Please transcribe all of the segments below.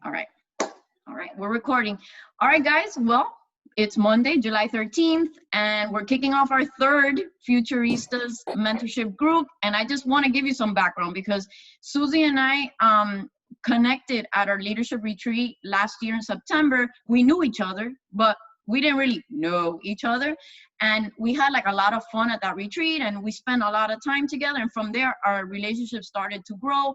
All right. All right. We're recording. All right, guys. Well, it's Monday, July 13th, and we're kicking off our third Futuristas mentorship group. And I just want to give you some background because Susie and I connected at our leadership retreat last year in September. We knew each other, but we didn't really know each other. And we had like a lot of fun at that retreat, and we spent a lot of time together. And from there, our relationship started to grow.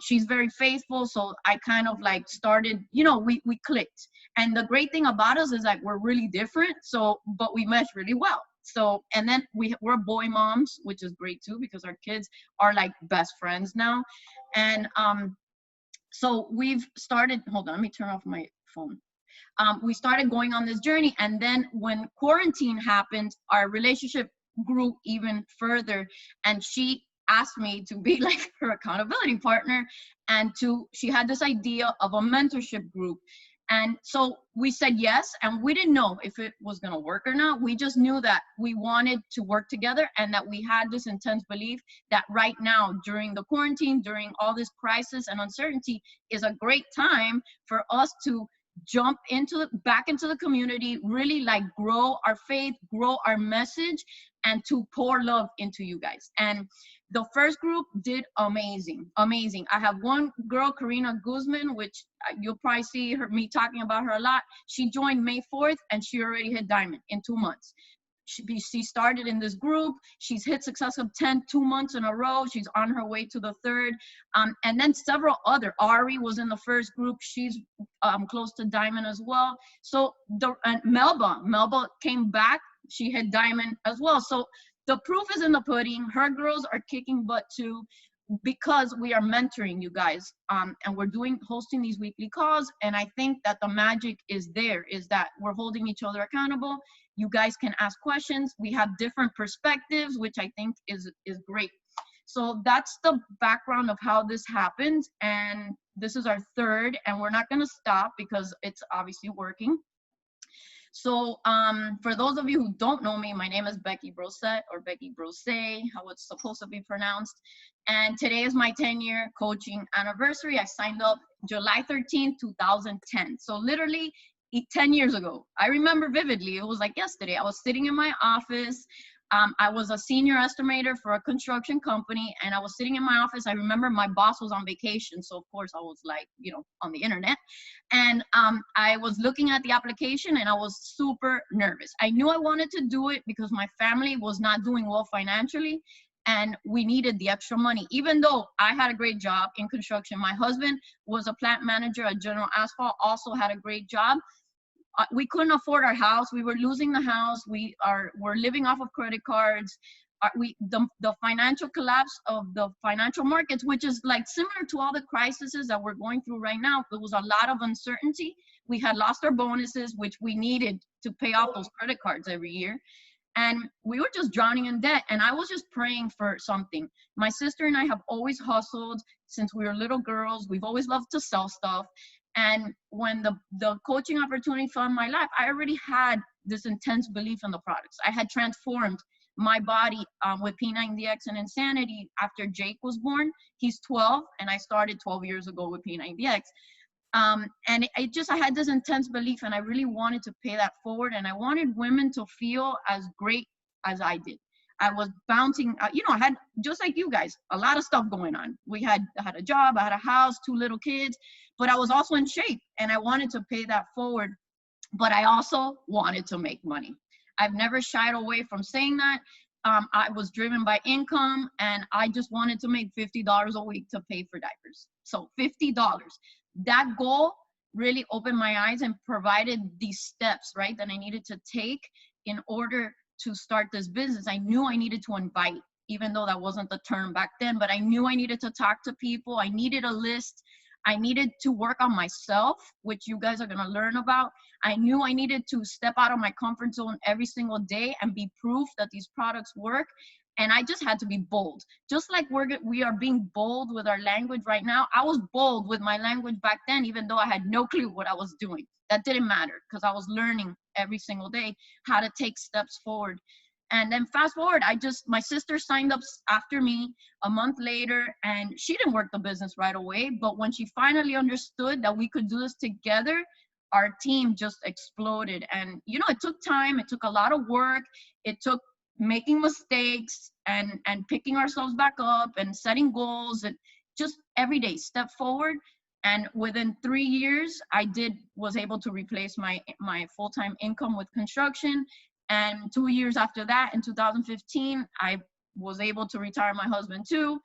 She's very faithful, so I kind of like started, you know, we clicked. And the great thing about us is like we're really different, so but we mesh really well. So and then we're boy moms, which is great too, because our kids are like best friends now. And so we've started, hold on, let me turn off my phone. We started going on this journey, and then when quarantine happened, our relationship grew even further. And she asked me to be like her accountability partner, and she had this idea of a mentorship group. And so we said yes, and we didn't know if it was going to work or not. We just knew that we wanted to work together, and that we had this intense belief that right now, during the quarantine, during all this crisis and uncertainty, is a great time for us to jump back into the community, really like grow our faith, grow our message, and to pour love into you guys. And the first group did amazing. I have one girl, Karina Guzman, which you'll probably see me talking about her a lot. She joined May 4th, and she already hit diamond in 2 months. She started in this group. She's hit success of 2 months in a row. She's on her way to the third. And then several other. Ari was in the first group. She's close to diamond as well. So Melba came back. She hit diamond as well. So the proof is in the pudding. Her girls are kicking butt too, because we are mentoring you guys, and we're hosting these weekly calls. And I think that the magic is that we're holding each other accountable. You guys can ask questions. We have different perspectives, which I think is great. So that's the background of how this happened. And this is our third, and we're not going to stop because it's obviously working. So for those of you who don't know me, my name is Becky Broset, or Becky Brose, how it's supposed to be pronounced. And today is my 10-year coaching anniversary. I signed up July 13th, 2010. So literally 10 years ago. I remember vividly. It was like yesterday. I was sitting in my office. I was a senior estimator for a construction company, and I was sitting in my office. I remember my boss was on vacation, so of course I was like, you know, on the internet. And I was looking at the application, and I was super nervous. I knew I wanted to do it because my family was not doing well financially, and we needed the extra money. Even though I had a great job in construction, my husband was a plant manager at General Asphalt, also had a great job. We couldn't afford our house. We were losing the house. We're living off of credit cards. The financial collapse of the financial markets, which is like similar to all the crises that we're going through right now. There was a lot of uncertainty. We had lost our bonuses, which we needed to pay off those credit cards every year. And we were just drowning in debt. And I was just praying for something. My sister and I have always hustled since we were little girls. We've always loved to sell stuff. And when the coaching opportunity fell in my life, I already had this intense belief in the products. I had transformed my body with P90X and Insanity after Jake was born. He's 12, and I started 12 years ago with P90X. And I had this intense belief, and I really wanted to pay that forward. And I wanted women to feel as great as I did. I was bouncing, you know, I had, just like you guys, a lot of stuff going on. I had a job, I had a house, 2 little kids, but I was also in shape, and I wanted to pay that forward. But I also wanted to make money. I've never shied away from saying that. I was driven by income, and I just wanted to make $50 a week to pay for diapers. So $50. That goal really opened my eyes and provided these steps, right, that I needed to take in order to start this business. I knew I needed to invite, even though that wasn't the term back then, but I knew I needed to talk to people. I needed a list. I needed to work on myself, which you guys are going to learn about. I knew I needed to step out of my comfort zone every single day and be proof that these products work. And I just had to be bold. Just like we are being bold with our language right now. I was bold with my language back then, even though I had no clue what I was doing. That didn't matter because I was learning every single day how to take steps forward. And then fast forward, my sister signed up after me a month later, and she didn't work the business right away. But when she finally understood that we could do this together, our team just exploded. And, you know, it took time. It took a lot of work. It took making mistakes and picking ourselves back up and setting goals and just every day step forward. And within 3 years, was able to replace my full-time income with construction. And 2 years after that, in 2015, I was able to retire my husband too.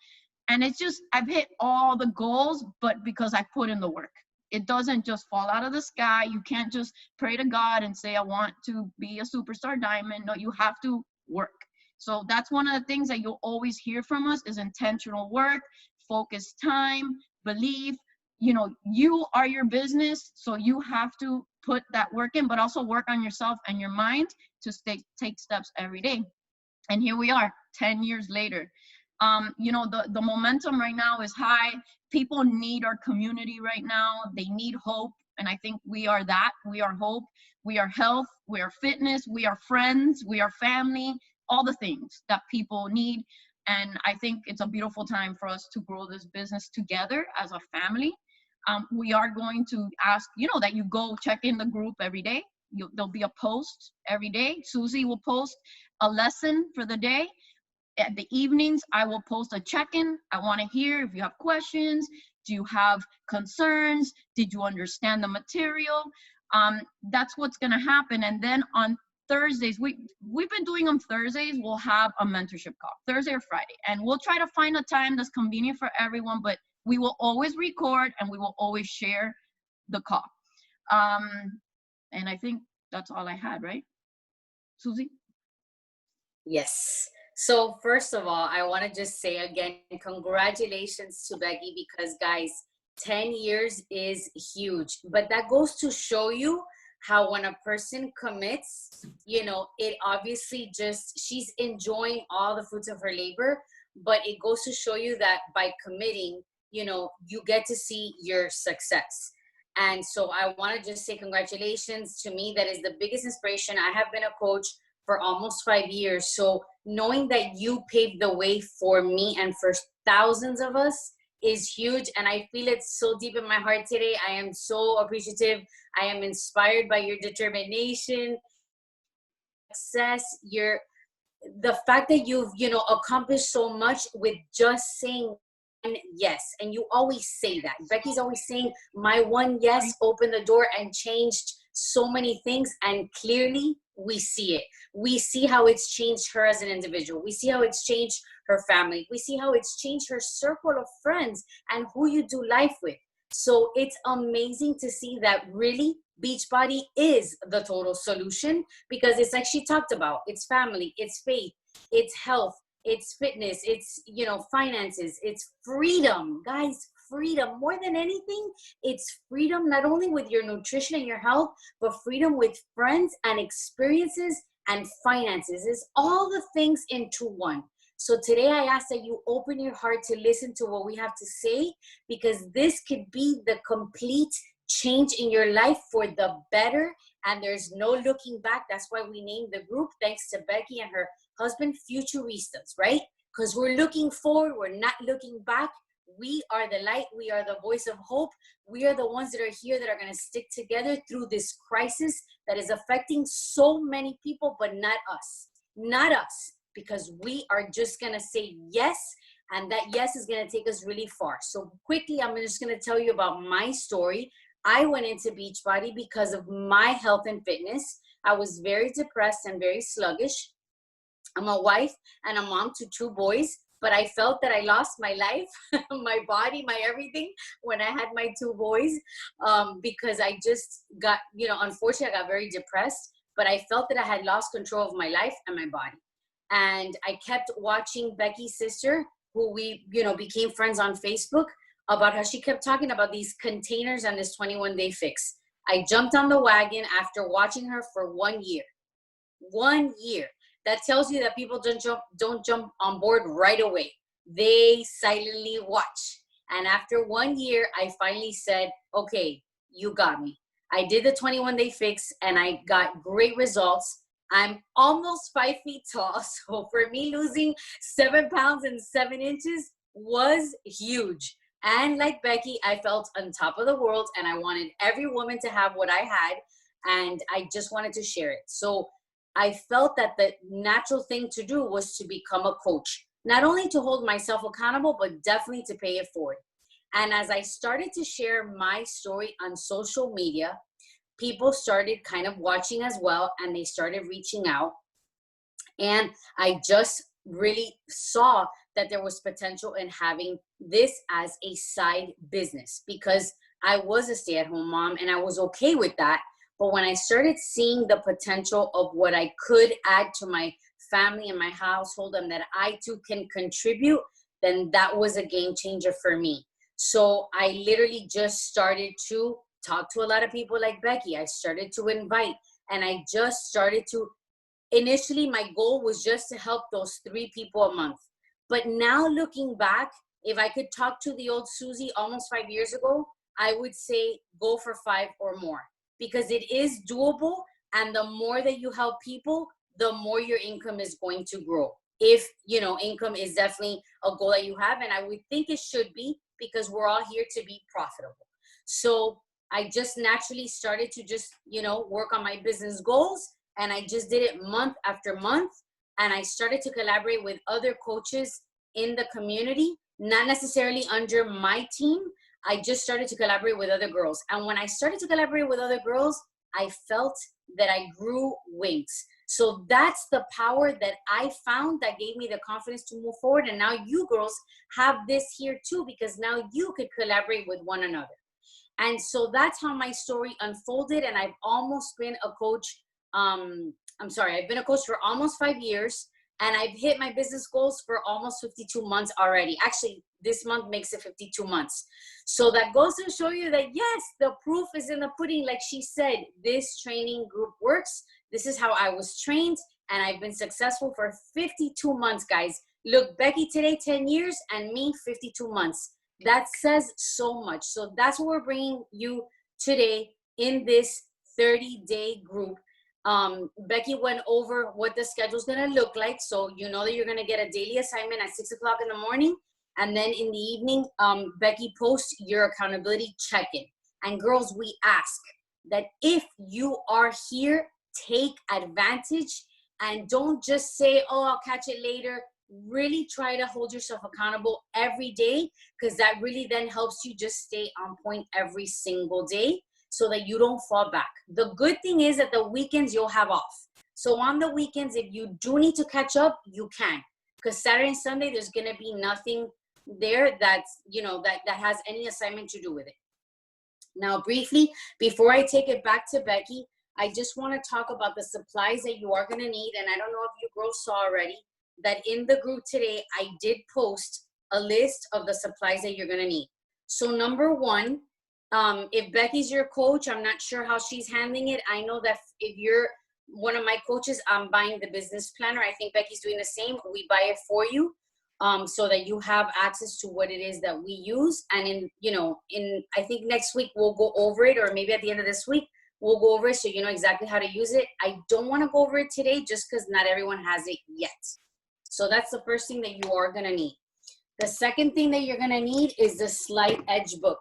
And it's just, I've hit all the goals, but because I put in the work. It doesn't just fall out of the sky. You can't just pray to God and say, I want to be a superstar diamond. No, you have to work. So that's one of the things that you'll always hear from us is intentional work, focused time, belief. You know, you are your business, so you have to put that work in, but also work on yourself and your mind to take steps every day. And here we are 10 years later. You know, the momentum right now is high. People need our community right now. They need hope. And I think we are that. We are hope. We are health. We are fitness. We are friends. We are family. All the things that people need. And I think it's a beautiful time for us to grow this business together as a family. We are going to ask, you know, that you go check in the group every day. There'll be a post every day. Susie will post a lesson for the day. At the evenings, I will post a check-in. I want to hear if you have questions. Do you have concerns? Did you understand the material? That's what's going to happen. And then on Thursdays, we've been doing them Thursdays. We'll have a mentorship call, Thursday or Friday. And we'll try to find a time that's convenient for everyone, but we will always record and we will always share the call. And I think that's all I had, right? Susie? Yes. So first of all, I want to just say again, congratulations to Becky, because guys, 10 years is huge. But that goes to show you how when a person commits, you know, it obviously just, she's enjoying all the fruits of her labor, but it goes to show you that by committing, you know, you get to see your success. And so I want to just say congratulations. To me, that is the biggest inspiration. I have been a coach for almost 5 years. So knowing that you paved the way for me and for thousands of us is huge. And I feel it so deep in my heart today. I am so appreciative. I am inspired by your determination, success, the fact that you've, you know, accomplished so much with just saying yes. And you always say that. Becky's always saying, my one yes opened the door and changed so many things. And clearly we see it. We see how it's changed her as an individual. We see how it's changed her family. We see how it's changed her circle of friends and who you do life with. So it's amazing to see that really Beachbody is the total solution, because it's like she talked about, it's family, it's faith, it's health, it's fitness, it's, you know, finances, it's freedom, guys, freedom. More than anything, it's freedom, not only with your nutrition and your health, but freedom with friends and experiences and finances. It's all the things into one. So today I ask that you open your heart to listen to what we have to say, because this could be the complete change in your life for the better, and there's no looking back. That's why we named the group, thanks to Becky and her husband, Futuristas, right? Because we're looking forward, we're not looking back. We are the light, we are the voice of hope. We are the ones that are here that are going to stick together through this crisis that is affecting so many people, but not us, because we are just going to say yes. And that yes is going to take us really far. So quickly, I'm just going to tell you about my story. I went into Beachbody because of my health and fitness. I was very depressed and very sluggish. I'm a wife and a mom to 2 boys, but I felt that I lost my life, my body, my everything when I had my 2 boys, because I just got, you know, unfortunately, I got very depressed, but I felt that I had lost control of my life and my body. And I kept watching Becky's sister, who we, you know, became friends on Facebook, about how she kept talking about these containers and this 21-day fix. I jumped on the wagon after watching her for 1 year. 1 year. That tells you that people don't jump on board right away. They silently watch. And after 1 year, I finally said, okay, you got me. I did the 21-day fix and I got great results. I'm almost 5 feet tall. So for me, losing 7 pounds and 7 inches was huge. And like Becky, I felt on top of the world, and I wanted every woman to have what I had. And I just wanted to share it. So I felt that the natural thing to do was to become a coach, not only to hold myself accountable, but definitely to pay it forward. And as I started to share my story on social media, people started kind of watching as well, and they started reaching out. And I just really saw that there was potential in having this as a side business, because I was a stay-at-home mom and I was okay with that. But when I started seeing the potential of what I could add to my family and my household, and that I too can contribute, then that was a game changer for me. So I literally just started to talk to a lot of people like Becky. I started to invite, and I just started to, initially my goal was just to help those 3 people a month. But now looking back, if I could talk to the old Susie almost 5 years ago, I would say go for 5 or more, because it is doable. And the more that you help people, the more your income is going to grow. If, you know, income is definitely a goal that you have, and I would think it should be, because we're all here to be profitable. So I just naturally started to just, you know, work on my business goals. And I just did it month after month. And I started to collaborate with other coaches in the community, not necessarily under my team. I just started to collaborate with other girls. And when I started to collaborate with other girls, I felt that I grew wings. So that's the power that I found that gave me the confidence to move forward. And now you girls have this here too, because now you could collaborate with one another. And so that's how my story unfolded. And I've almost been a coach. I've been a coach for almost 5 years, and I've hit my business goals for almost 52 months already. Actually, this month makes it 52 months. So that goes to show you that, yes, the proof is in the pudding. Like she said, this training group works. This is how I was trained, and I've been successful for 52 months, guys. Look, Becky today, 10 years, and me, 52 months. That says so much. So that's what we're bringing you today in this 30-day group. Becky went over what the schedule is going to look like. So you know that you're going to get a daily assignment at 6 o'clock in the morning. And then in the evening, Becky posts your accountability check-in. And girls, we ask that if you are here, take advantage and don't just say, oh, I'll catch it later. Really try to hold yourself accountable every day, because that really then helps you just stay on point every single day, so that you don't fall back. The good thing is that the weekends you'll have off. So on the weekends, if you do need to catch up, you can. Because Saturday and Sunday, there's going to be nothing there that's, you know, that has any assignment to do with it. Now, briefly, before I take it back to Becky, I just want to talk about the supplies that you are going to need. And I don't know if you girls saw already that in the group today, I did post a list of the supplies that you're going to need. So number one, if Becky's your coach, I'm not sure how she's handling it. I know that if you're one of my coaches, I'm buying the business planner. I think Becky's doing the same. We buy it for you, so that you have access to what it is that we use. And I think next week we'll go over it, or maybe at the end of this week, we'll go over it so you know exactly how to use it. I don't want to go over it today just because not everyone has it yet. So that's the first thing that you are going to need. The second thing that you're going to need is the Slight Edge book.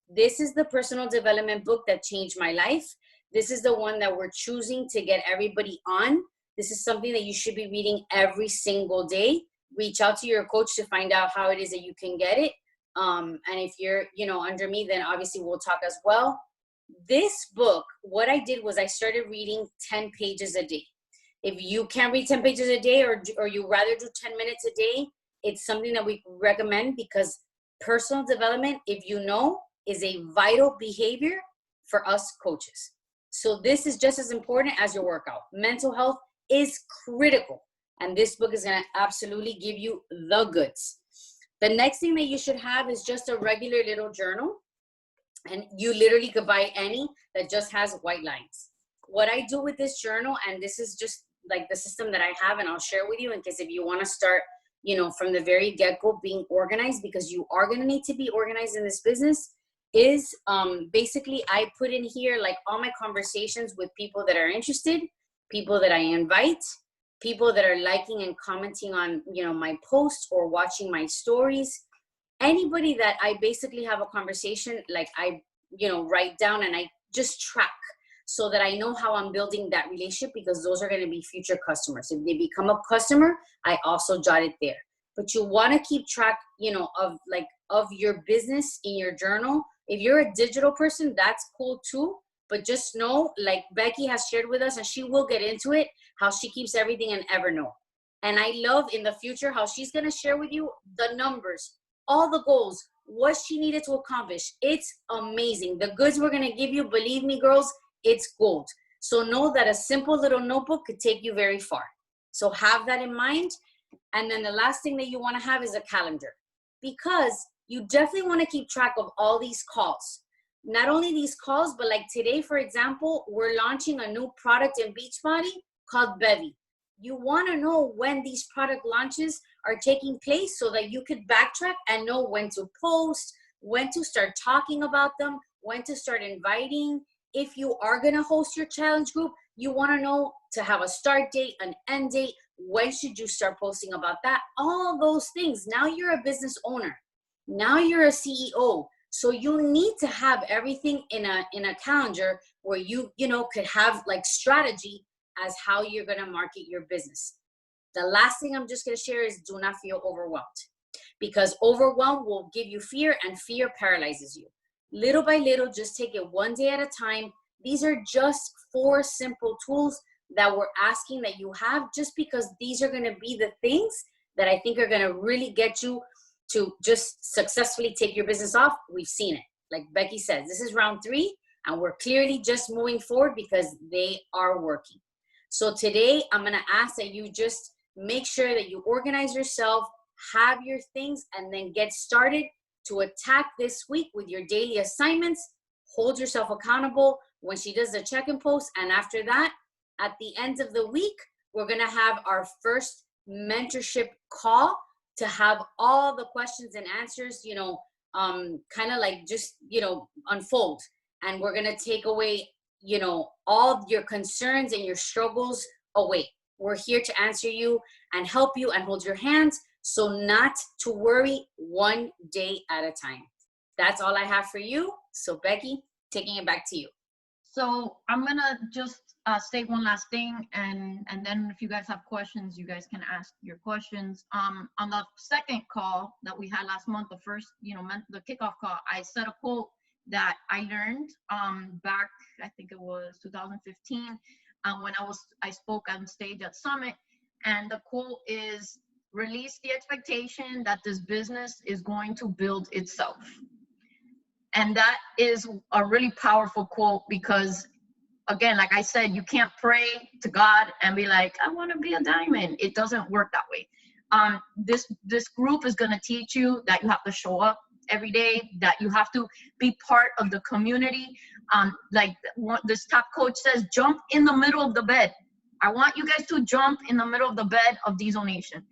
This is the personal development book that changed my life. This is the one that we're choosing to get everybody on. This is something that you should be reading every single day. Reach out to your coach to find out how it is that you can get it. And if you're, under me, then obviously we'll talk as well. This book, what I did was I started reading 10 pages a day. If you can't read 10 pages a day, or you rather do 10 minutes a day, it's something that we recommend, because personal development, if you know, is a vital behavior for us coaches. So this is just as important as your workout. Mental health is critical, and this book is going to absolutely give you the goods. The next thing that you should have is just a regular little journal, and you literally could buy any that just has white lines. What I do with this journal, and this is just like the system that I have, and I'll share with you in case if you want to start, from the very get-go being organized, because you are going to need to be organized in this business, is basically I put in here like all my conversations with people that are interested, people that I invite, people that are liking and commenting on, you know, my posts or watching my stories, anybody that I basically have a conversation, like I, you know, write down and I just track so that I know how I'm building that relationship, because those are going to be future customers. If they become a customer, I also jot it there. But you want to keep track, you know, of your business in your journal. If you're a digital person, that's cool too. But just know, like Becky has shared with us, and she will get into it, how she keeps everything in Evernote. And I love in the future how she's going to share with you the numbers, all the goals, what she needed to accomplish. It's amazing. The goods we're going to give you, believe me, girls, it's gold. So know that a simple little notebook could take you very far. So have that in mind. And then the last thing that you want to have is a calendar, because you definitely want to keep track of all these calls. Not only these calls, but like today, for example, we're launching a new product in Beachbody called Bevy. You want to know when these product launches are taking place so that you could backtrack and know when to post, when to start talking about them, when to start inviting. If you are going to host your challenge group, you want to know to have a start date, an end date. When should you start posting about that? All those things. Now you're a business owner. Now you're a CEO. So you need to have everything in a calendar where you know, could have like strategy as how you're going to market your business. The last thing I'm just going to share is do not feel overwhelmed, because overwhelm will give you fear, and fear paralyzes you. Little by little, just take it one day at a time. These are just 4 simple tools that we're asking that you have, just because these are going to be the things that I think are going to really get you to just successfully take your business off. We've seen it. Like Becky says, this is round 3, and we're clearly just moving forward because they are working. So today, I'm going to ask that you just make sure that you organize yourself, have your things, and then get started to attack this week with your daily assignments. Hold yourself accountable when she does the check-in post. And after that, at the end of the week, we're going to have our first mentorship call to have all the questions and answers, you know, kind of like just, you know, unfold. And we're going to take away, you know, all your concerns and your struggles away. We're here to answer you and help you and hold your hands. So not to worry, one day at a time. That's all I have for you. So Becky, taking it back to you. So I'm gonna just state one last thing, and then if you guys have questions, you guys can ask your questions. On the second call that we had last month, the first, you know, the kickoff call, I said a quote that I learned back, I think it was 2015, when I spoke on stage at Summit, and the quote is, "Release the expectation that this business is going to build itself." And that is a really powerful quote, because again, like I said, you can't pray to God and be like, I want to be a diamond. It doesn't work that way. This group is going to teach you that you have to show up every day, that you have to be part of the community. Like this top coach says, jump in the middle of the bed. I want you guys to jump in the middle of the bed of Diesel Nation.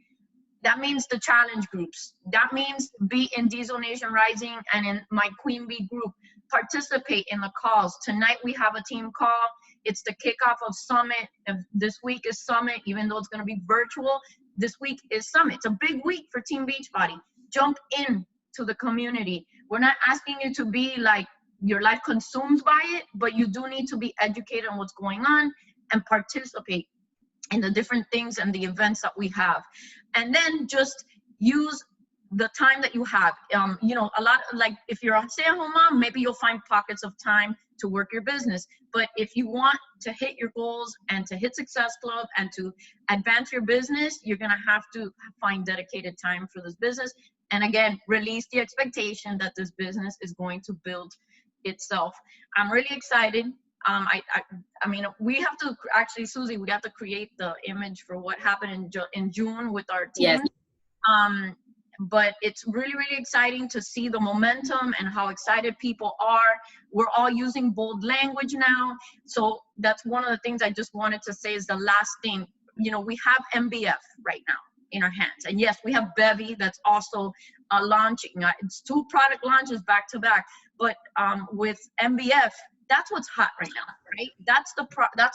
That means the challenge groups. That means be in Diesel Nation Rising and in my Queen Bee group. Participate in the calls. Tonight we have a team call. It's the kickoff of Summit. This week is Summit, even though it's going to be virtual. This week is Summit. It's a big week for Team Beachbody. Jump in to the community. We're not asking you to be like your life consumed by it, but you do need to be educated on what's going on and participate in the different things and the events that we have. And then just use the time that you have. You know, a lot, like if you're a stay-at-home mom, maybe you'll find pockets of time to work your business. But if you want to hit your goals and to hit Success Club and to advance your business, you're gonna have to find dedicated time for this business. And again, release the expectation that this business is going to build itself. I'm really excited. I mean, we have to actually, Susie, we have to create the image for what happened in June with our team. Yes. But it's really, really exciting to see the momentum and how excited people are. We're all using bold language now. So that's one of the things I just wanted to say is the last thing. You know, we have MBF right now in our hands. And yes, we have Bevy that's also launching. It's 2 product launches back to back. But with MBF, that's what's hot right now, right? That's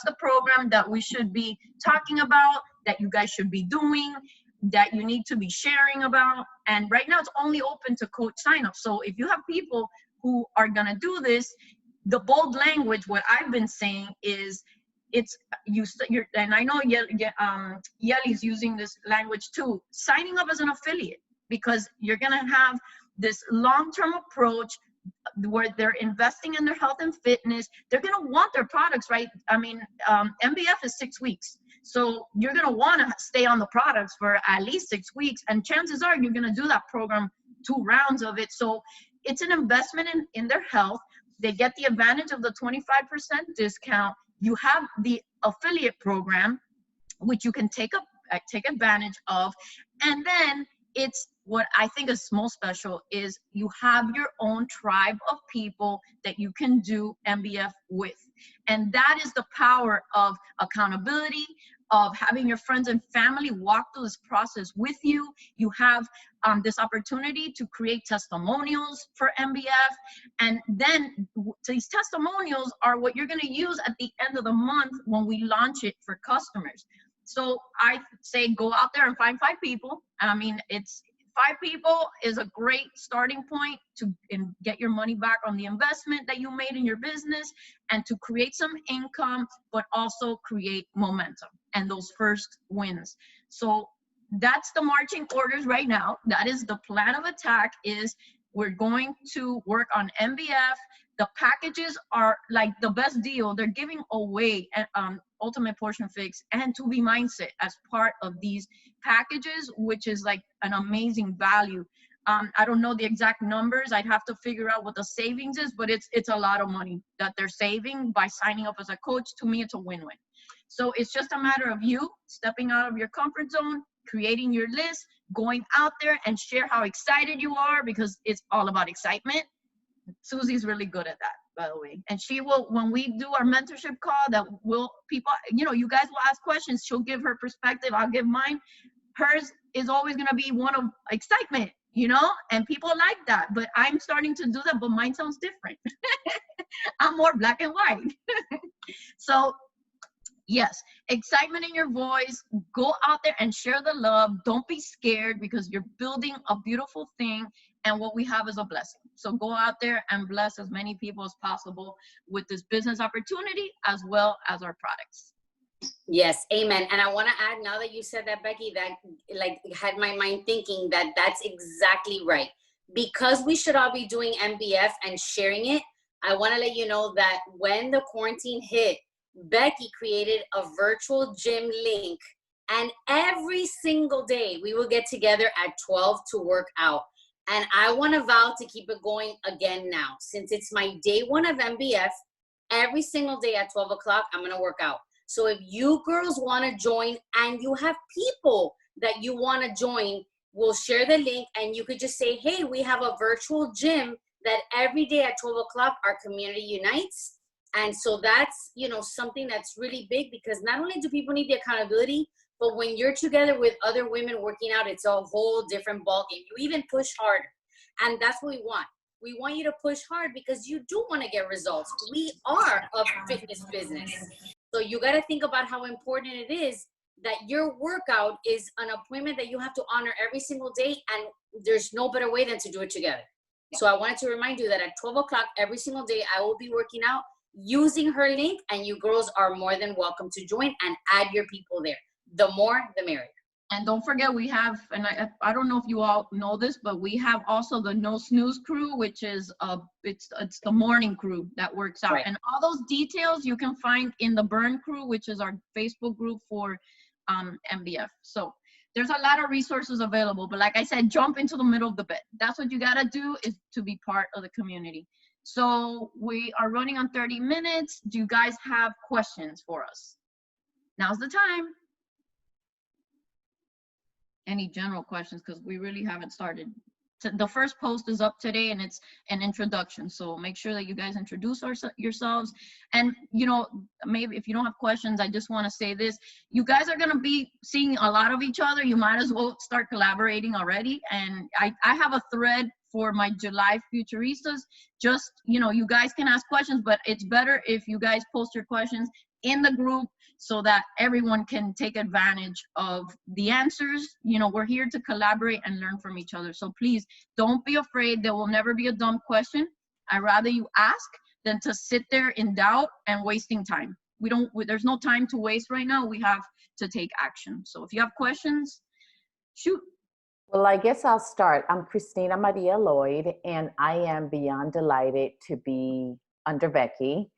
the program that we should be talking about, that you guys should be doing, that you need to be sharing about. And right now it's only open to coach signups. So if you have people who are gonna do this, the bold language, what I've been saying is, it's you're, and I know Yeli's using this language too, signing up as an affiliate, because you're gonna have this long-term approach where they're investing in their health and fitness. They're gonna want their products, right? I mean, MBF is 6 weeks. So you're gonna wanna stay on the products for at least 6 weeks. And chances are you're gonna do that program 2 rounds of it. So it's an investment in their health. They get the advantage of the 25% discount. You have the affiliate program, which you can take advantage of. And then it's, what I think is most special is you have your own tribe of people that you can do MBF with. And that is the power of accountability, of having your friends and family walk through this process with you. You have this opportunity to create testimonials for MBF. And then these testimonials are what you're gonna use at the end of the month when we launch it for customers. So I say go out there and find 5 people. I mean, it's 5 people is a great starting point to get your money back on the investment that you made in your business, and to create some income, but also create momentum and those first wins. So that's the marching orders right now. That is the plan of attack. Is we're going to work on MBF. The packages are like the best deal. They're giving away Ultimate Portion Fix and To Be Mindset as part of these packages, which is like an amazing value. I don't know the exact numbers. I'd have to figure out what the savings is, but it's a lot of money that they're saving by signing up as a coach. To me, it's a win-win. So it's just a matter of you stepping out of your comfort zone, creating your list, going out there and share how excited you are, because it's all about excitement. Susie's really good at that, by the way. And she will, when we do our mentorship call, that will, people, you know, you guys will ask questions. She'll give her perspective. I'll give mine. Hers is always going to be one of excitement, you know, and people like that. But I'm starting to do that, but mine sounds different. I'm more black and white. So yes, excitement in your voice. Go out there and share the love. Don't be scared, because you're building a beautiful thing, and what we have is a blessing. So go out there and bless as many people as possible with this business opportunity, as well as our products. Yes, amen. And I want to add, now that you said that, Becky, that like had my mind thinking that that's exactly right. Because we should all be doing MBF and sharing it, I want to let you know that when the quarantine hit, Becky created a virtual gym link, and every single day we will get together at 12 to work out. And I want to vow to keep it going again now. Since it's my day 1 of MBF, every single day at 12 o'clock, I'm going to work out. So if you girls want to join and you have people that you want to join, we'll share the link, and you could just say, hey, we have a virtual gym that every day at 12 o'clock our community unites. And so that's, you know, something that's really big, because not only do people need the accountability, but when you're together with other women working out, it's a whole different ballgame. You even push harder. And that's what we want. We want you to push hard, because you do want to get results. We are a fitness business. So you got to think about how important it is that your workout is an appointment that you have to honor every single day. And there's no better way than to do it together. So I wanted to remind you that at 12 o'clock every single day, I will be working out using her link, and you girls are more than welcome to join and add your people there. The more, the merrier. And don't forget, we have, and I don't know if you all know this, but we have also the No Snooze crew, which is it's the morning crew that works out. Right. And all those details you can find in the Burn crew, which is our Facebook group for MBF. So there's a lot of resources available, but like I said, jump into the middle of the bed. That's what you gotta do, is to be part of the community. So we are running on 30 minutes. Do you guys have questions for us? Now's the time. Any general questions, because we really haven't started. The first post is up today, and it's an introduction. So make sure that you guys introduce yourselves. And, you know, maybe if you don't have questions, I just want to say this. You guys are going to be seeing a lot of each other. You might as well start collaborating already. And I have a thread for my July Futuristas. Just, you know, you guys can ask questions, but it's better if you guys post your questions in the group so that everyone can take advantage of the answers. You know, we're here to collaborate and learn from each other. So please don't be afraid. There will never be a dumb question. I'd rather you ask than to sit there in doubt and wasting time. There's no time to waste right now. We have to take action. So if you have questions, shoot. Well, I guess I'll start. I'm Christina Maria Lloyd, and I am beyond delighted to be under Becky.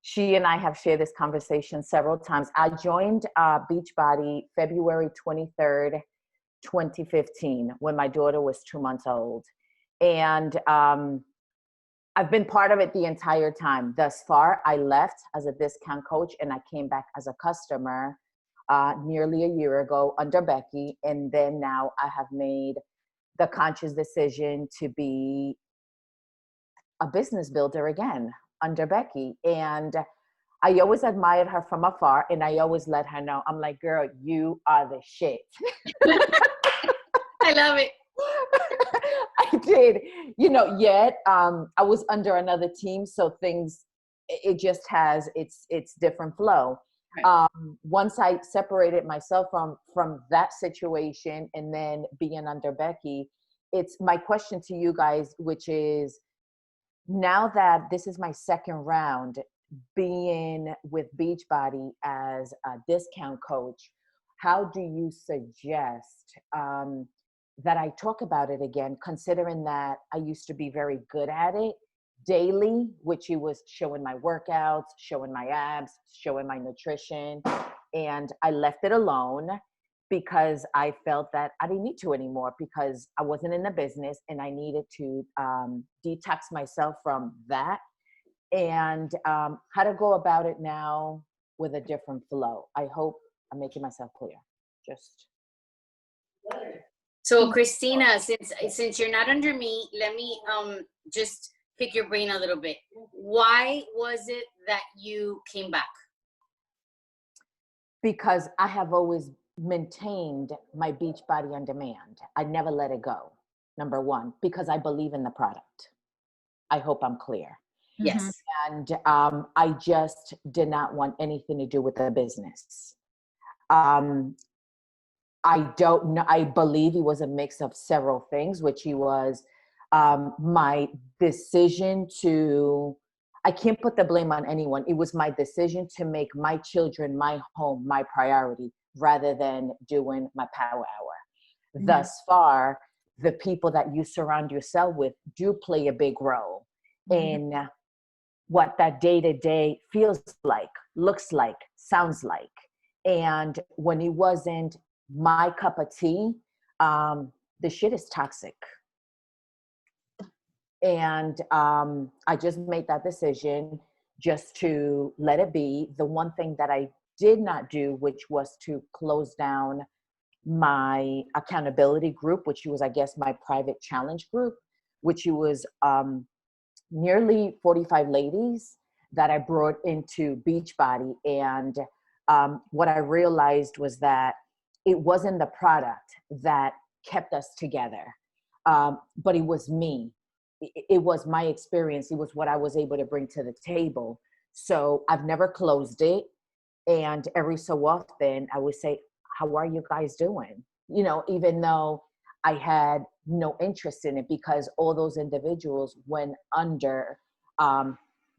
She and I have shared this conversation several times. I joined Beachbody February 23rd, 2015, when my daughter was 2 months old. And I've been part of it the entire time. Thus far, I left as a discount coach and I came back as a customer nearly a year ago under Becky. And then now I have made the conscious decision to be a business builder again under Becky. And I always admired her from afar and I always let her know, I'm like, girl, you are the shit. I love it. I did, you know, yet I was under another team. So things, it just has its different flow. Right. Once I separated myself from that situation and then being under Becky, it's my question to you guys, which is, now that this is my second round being with Beachbody as a discount coach, how do you suggest that I talk about it again, considering that I used to be very good at it daily, which it was showing my workouts, showing my abs, showing my nutrition, and I left it alone because I felt that I didn't need to anymore because I wasn't in the business and I needed to detox myself from that, and how to go about it now with a different flow. I hope I'm making myself clear. Just. So Christina, since you're not under me, let me just pick your brain a little bit. Why was it that you came back? Because I have always maintained my Beachbody on demand. I never let it go. Number one, because I believe in the product. I hope I'm clear. Yes. And I just did not want anything to do with the business. I don't know. I believe it was a mix of several things, which he was my decision to, I can't put the blame on anyone. It was my decision to make my children, my home, my priority, rather than doing my power hour. Mm-hmm. Thus far, the people that you surround yourself with do play a big role in what that day-to-day feels like, looks like, sounds like. And when it wasn't my cup of tea, the shit is toxic. And I just made that decision just to let it be. The one thing that I did not do, which was to close down my accountability group, which was, I guess, my private challenge group, which was nearly 45 ladies that I brought into Beachbody. And what I realized was that it wasn't the product that kept us together, but it was me. It was my experience. It was what I was able to bring to the table. So I've never closed it. And every so often I would say, how are you guys doing? You know, even though I had no interest in it, because all those individuals went under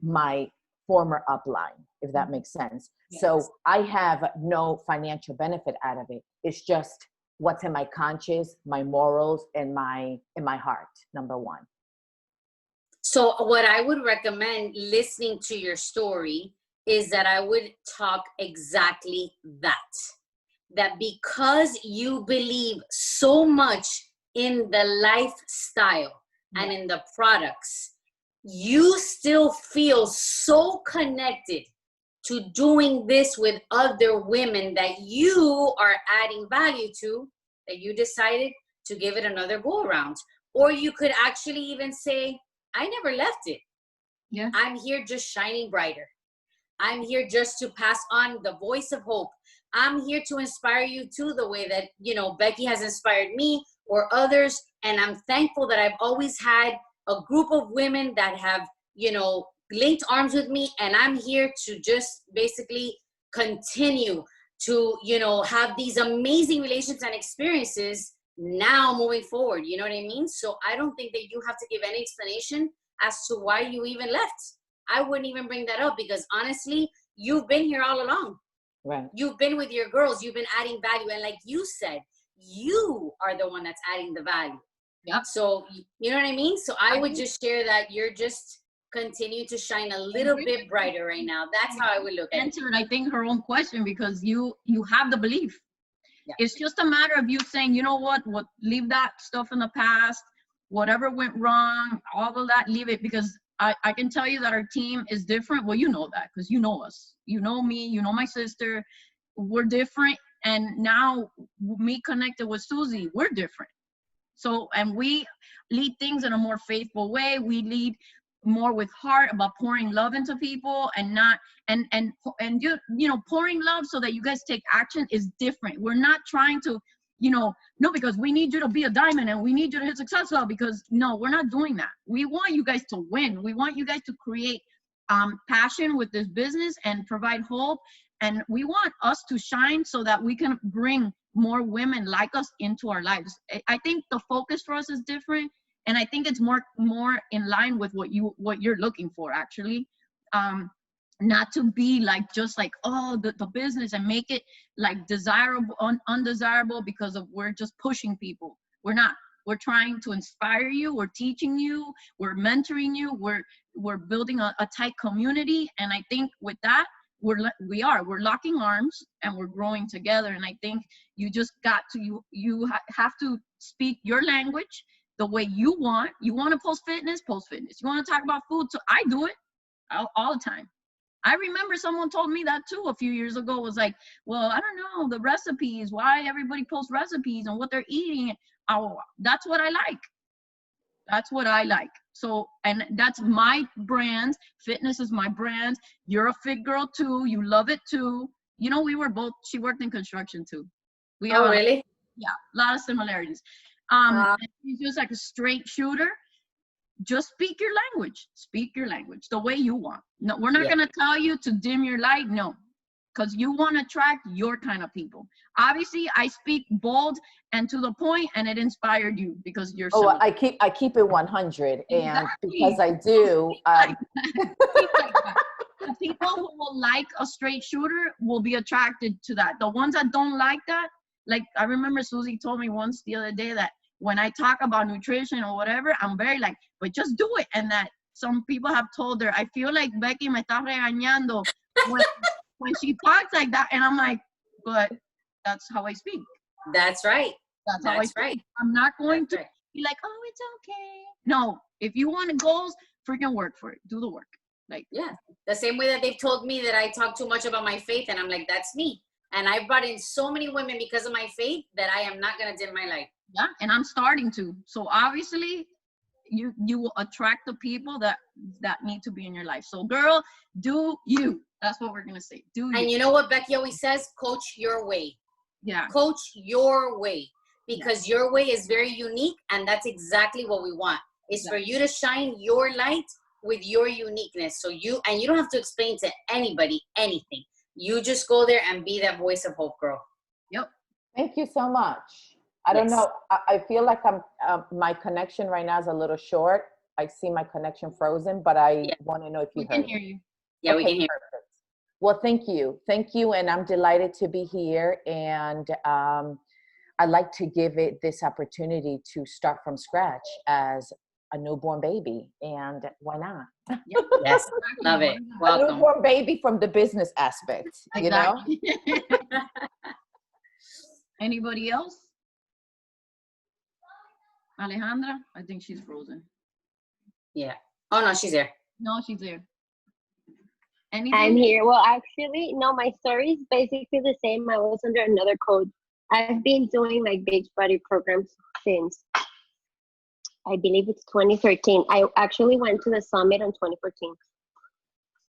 my former upline, if that makes sense. Yes. So I have no financial benefit out of it. It's just what's in my conscience, my morals, and in my heart, number one. So what I would recommend listening to your story is that I would talk exactly that because you believe so much in the lifestyle and in the products, you still feel so connected to doing this with other women that you are adding value to, that you decided to give it another go around. Or you could actually even say, I never left it. Yeah. I'm here just shining brighter. I'm here just to pass on the voice of hope. I'm here to inspire you too, the way that, you know, Becky has inspired me or others. And I'm thankful that I've always had a group of women that have, you know, linked arms with me, and I'm here to just basically continue to, you know, have these amazing relations and experiences now moving forward. You know what I mean? So I don't think that you have to give any explanation as to why you even left. I wouldn't even bring that up, because honestly, you've been here all along. Right. You've been with your girls, you've been adding value. And like you said, you are the one that's adding the value. Yep. So, you know what I mean? So I would just share that you're just continue to shine a little bit brighter right now. That's how I would look at it. Answered, I think, her own question, because you have the belief. Yeah. It's just a matter of you saying, you know what, leave that stuff in the past, whatever went wrong, all of that, leave it. Because I can tell you that our team is different. Well, you know that, because you know us, you know me, you know my sister, we're different. And now me connected with Susie, we're different. So, and we lead things in a more faithful way. We lead more with heart, about pouring love into people, and not, and you know, pouring love so that you guys take action is different. We're not trying to, you know, no, because we need you to be a diamond and we need you to hit success level, because no, we're not doing that. We want you guys to win. We want you guys to create passion with this business and provide hope. And we want us to shine so that we can bring more women like us into our lives. I think the focus for us is different. And I think it's more in line with what you're looking for, actually. Not to be like, just like, oh, the business, and make it like desirable, undesirable, because of, we're just pushing people. We're not. We're trying to inspire you. We're teaching you. We're mentoring you. We're building a tight community. And I think with that, we're locking arms and we're growing together. And I think you just got to, you have to speak your language the way you want. You want to post fitness. You want to talk about food, so I do it all the time. I remember someone told me that too a few years ago. Was like, well, I don't know, the recipes, why everybody posts recipes and what they're eating. Oh, that's what I like. That's what I like. So, and that's my brand. Fitness is my brand. You're a fit girl too. You love it too. You know, she worked in construction too. We have really? Yeah, a lot of similarities. She's just like a straight shooter. Just speak your language the way you want. No, we're not going to tell you to dim your light. No, because you want to attract your kind of people. Obviously, I speak bold and to the point, and it inspired you because you're so I keep it 100. Exactly. And because I do, the people who will like a straight shooter will be attracted to that. The ones that don't like that, like, I remember Susie told me once the other day that when I talk about nutrition or whatever, I'm very like, but just do it. And that some people have told her, I feel like Becky me está regañando when she talks like that. And I'm like, but that's how I speak. That's right. That's how I speak. Right. I'm not going to be like, oh, it's okay. No, if you want goals, freaking work for it. Do the work. Like, yeah. The same way that they've told me that I talk too much about my faith, and I'm like, that's me. And I've brought in so many women because of my faith that I am not going to dim my light. Yeah, and I'm starting to. So obviously, you will attract the people that need to be in your life. So, girl, do you. That's what we're going to say. Do you. And you know what Becky always says? Coach your way. Yeah. Coach your way. Because your way is very unique, and that's exactly what we want. It's for you to shine your light with your uniqueness. So you don't have to explain to anybody anything. You just go there and be that voice of hope, girl. Yep. Thank you so much. I don't know. I feel like my connection right now is a little short. I see my connection frozen, but I want to know if you heard. We can hear you. Yeah, we can hear. Perfect. Well, thank you. Thank you. And I'm delighted to be here. And I'd like to give it this opportunity to start from scratch as a newborn baby. And why not? Yep. Yes. Love it. Welcome. A newborn baby from the business aspect, exactly. You know? Anybody else? Alejandra? I think she's frozen. Yeah. Oh, no, she's there. No, she's there. Anything? I'm here. Well, actually, no, my story is basically the same. I was under another code. I've been doing like beach body programs since, I believe it's 2013. I actually went to the summit in 2014.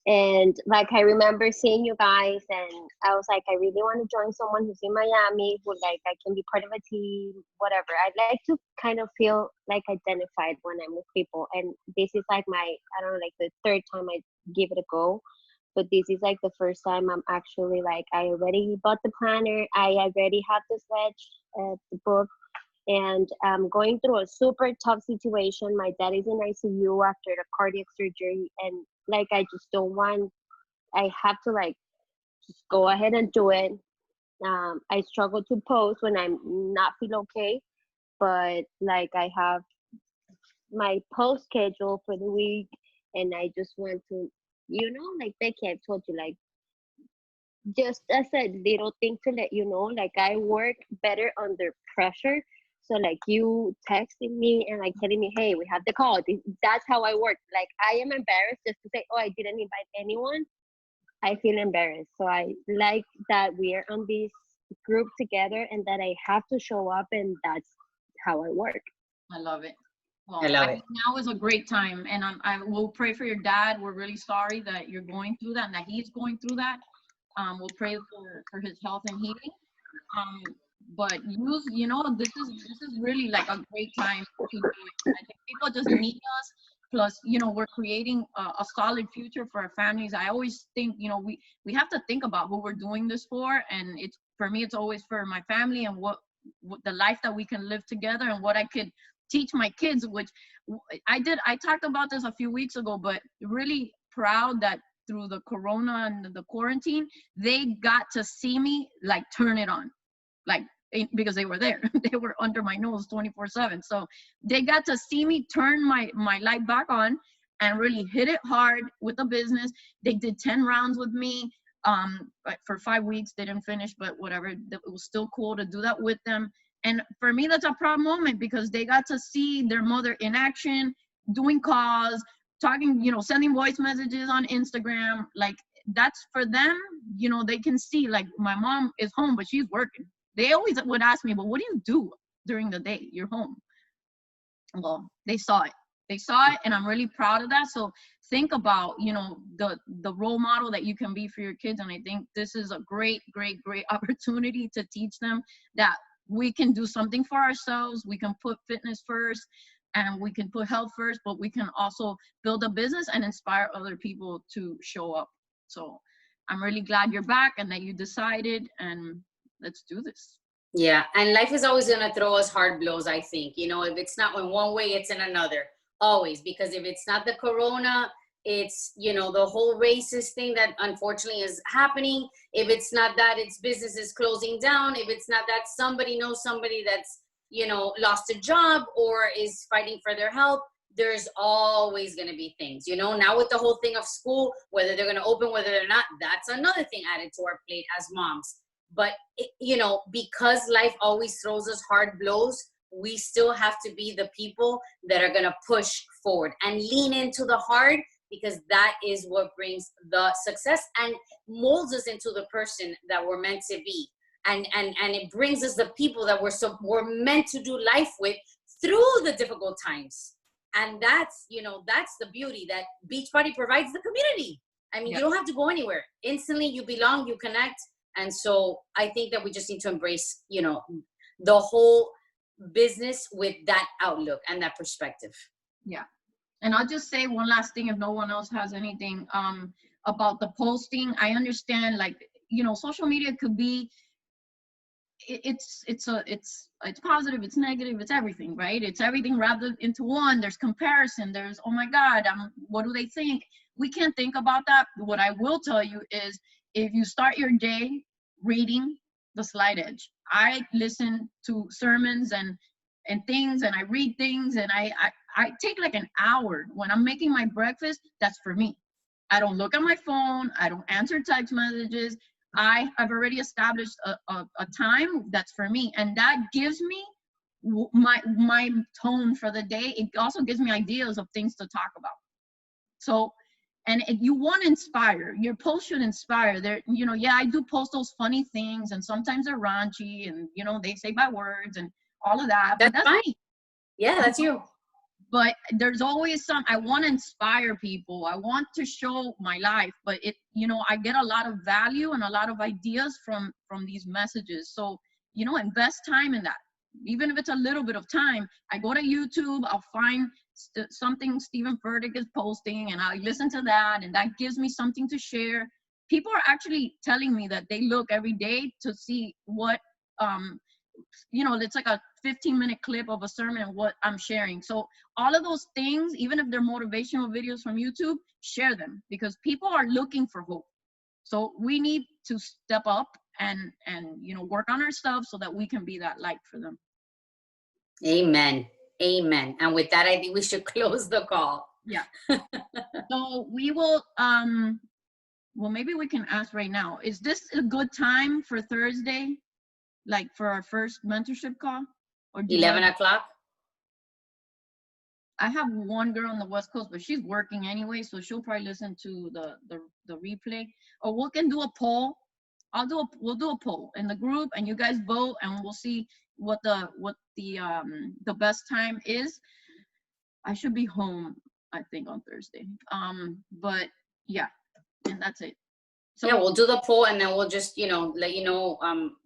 And like I remember seeing you guys, and I was like, I really want to join someone who's in Miami, who like I can be part of a team, whatever. I like to kind of feel like identified when I'm with people. And this is like my, I don't know, like the third time I give it a go. But this is like the first time I'm actually like, I already bought the planner, I already have the sketch, the book, and I'm going through a super tough situation. My dad is in ICU after the cardiac surgery, and like I just don't want. I have to like just go ahead and do it. I struggle to post when I'm not feel okay, but like I have my post schedule for the week, and I just want to, like Becky, I've told you, like just as a little thing to let you know, like I work better under pressure. So like you texting me and like telling me, hey, we have the call. That's how I work. Like I am embarrassed just to say, oh, I didn't invite anyone. I feel embarrassed. So I like that we are on this group together and that I have to show up, and that's how I work. I love it. Well, I love it. think now is a great time, and I will pray for your dad. We're really sorry that you're going through that and that he's going through that. We'll pray for his health and healing. But this is really like a great time to do it. I think people just need us. Plus, we're creating a solid future for our families. I always think, we have to think about who we're doing this for, and for me, it's always for my family and what the life that we can live together and what I could teach my kids, which I talked about this a few weeks ago, but really proud that through the corona and the quarantine, they got to see me like turn it on, like because they were there. They were under my nose 24/7. So they got to see me turn my light back on and really hit it hard with the business. They did 10 rounds with me for 5 weeks. They didn't finish, but whatever. It was still cool to do that with them. And for me, that's a proud moment because they got to see their mother in action, doing calls, talking, sending voice messages on Instagram. Like that's for them, they can see like my mom is home, but she's working. They always would ask me, but what do you do during the day? You're home. Well, they saw it. And I'm really proud of that. So think about, the role model that you can be for your kids. And I think this is a great, great, great opportunity to teach them that we can do something for ourselves. We can put fitness first and we can put health first, but we can also build a business and inspire other people to show up. So I'm really glad you're back and that you decided, and let's do this. Yeah, and life is always going to throw us hard blows, I think. If it's not in one way, it's in another. Always. Because if it's not the corona, it's, the whole racist thing that unfortunately is happening. If it's not that, it's businesses closing down. If it's not that, somebody knows somebody that's, lost a job or is fighting for their health. There's always going to be things, now with the whole thing of school, whether they're going to open, whether they're not, that's another thing added to our plate as moms. But, because life always throws us hard blows, we still have to be the people that are going to push forward and lean into the hard, because that is what brings the success and molds us into the person that we're meant to be. And it brings us the people that we're meant to do life with through the difficult times. And that's the beauty that Beachbody provides the community. I mean, You don't have to go anywhere. Instantly, you belong, you connect. And so I think that we just need to embrace, the whole business with that outlook and that perspective. Yeah. And I'll just say one last thing, if no one else has anything, about the posting. I understand, like, social media could be, it's positive, it's negative, it's everything, right? It's everything wrapped into one. There's comparison. There's, oh my God, what do they think? We can't think about that. What I will tell you is, if you start your day reading The Slight Edge, I listen to sermons and things, and I read things, and I take like an hour when I'm making my breakfast. That's for me. I don't look at my phone. I don't answer text messages. I've already established a time that's for me, and that gives me my tone for the day. It also gives me ideas of things to talk about. So, and you want to inspire. Your post should inspire. I do post those funny things, and sometimes they're raunchy, and they say bad words and all of that. That's fine. Me. Yeah, that's you. but there's always some, I want to inspire people. I want to show my life, but it, you know, I get a lot of value and a lot of ideas from these messages. So, you know, invest time in that. Even if it's a little bit of time, I go to YouTube, I'll find something Stephen Furtick is posting and I listen to that, and that gives me something to share. People are actually telling me that they look every day to see what, you know, it's like a 15-minute clip of a sermon and what I'm sharing. So all of those things, even if they're motivational videos from YouTube, share them, because people are looking for hope. So we need to step up and you know, work on ourselves so that we can be that light for them. Amen. Amen. And with that, I think we should close the call. Yeah. So we will, well, maybe we can ask right now, is this a good time for Thursday? Like for our first mentorship call? Or 11 o'clock? I have one girl on the West Coast, but she's working anyway, so she'll probably listen to the replay. Or we can do a poll. We'll do a poll in the group, and you guys vote, and we'll see what the best time is. I should be home, I think, on Thursday. But yeah, and that's it. So yeah, we'll do the poll, and then we'll just, you know, let you know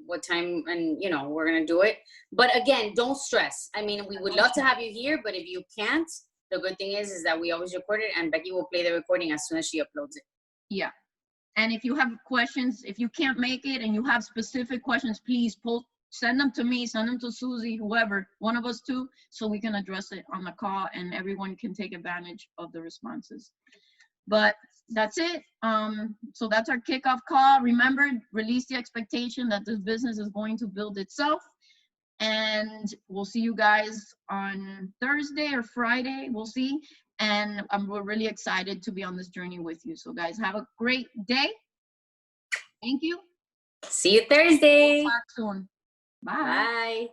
what time, and you know, we're gonna do it. But again, don't stress. I mean, we would love to have you here, but if you can't, the good thing is that we always record it, and Becky will play the recording as soon as she uploads it. Yeah. And if you have questions, if you can't make it and you have specific questions, please send them to me, send them to Susie, whoever, one of us two, so we can address it on the call and everyone can take advantage of the responses. But that's it. So that's our kickoff call. Remember, release the expectation that this business is going to build itself. And we'll see you guys on Thursday or Friday. We'll see. And we're really excited to be on this journey with you. So guys, have a great day. Thank you. See you Thursday. We'll talk soon. Bye. Bye.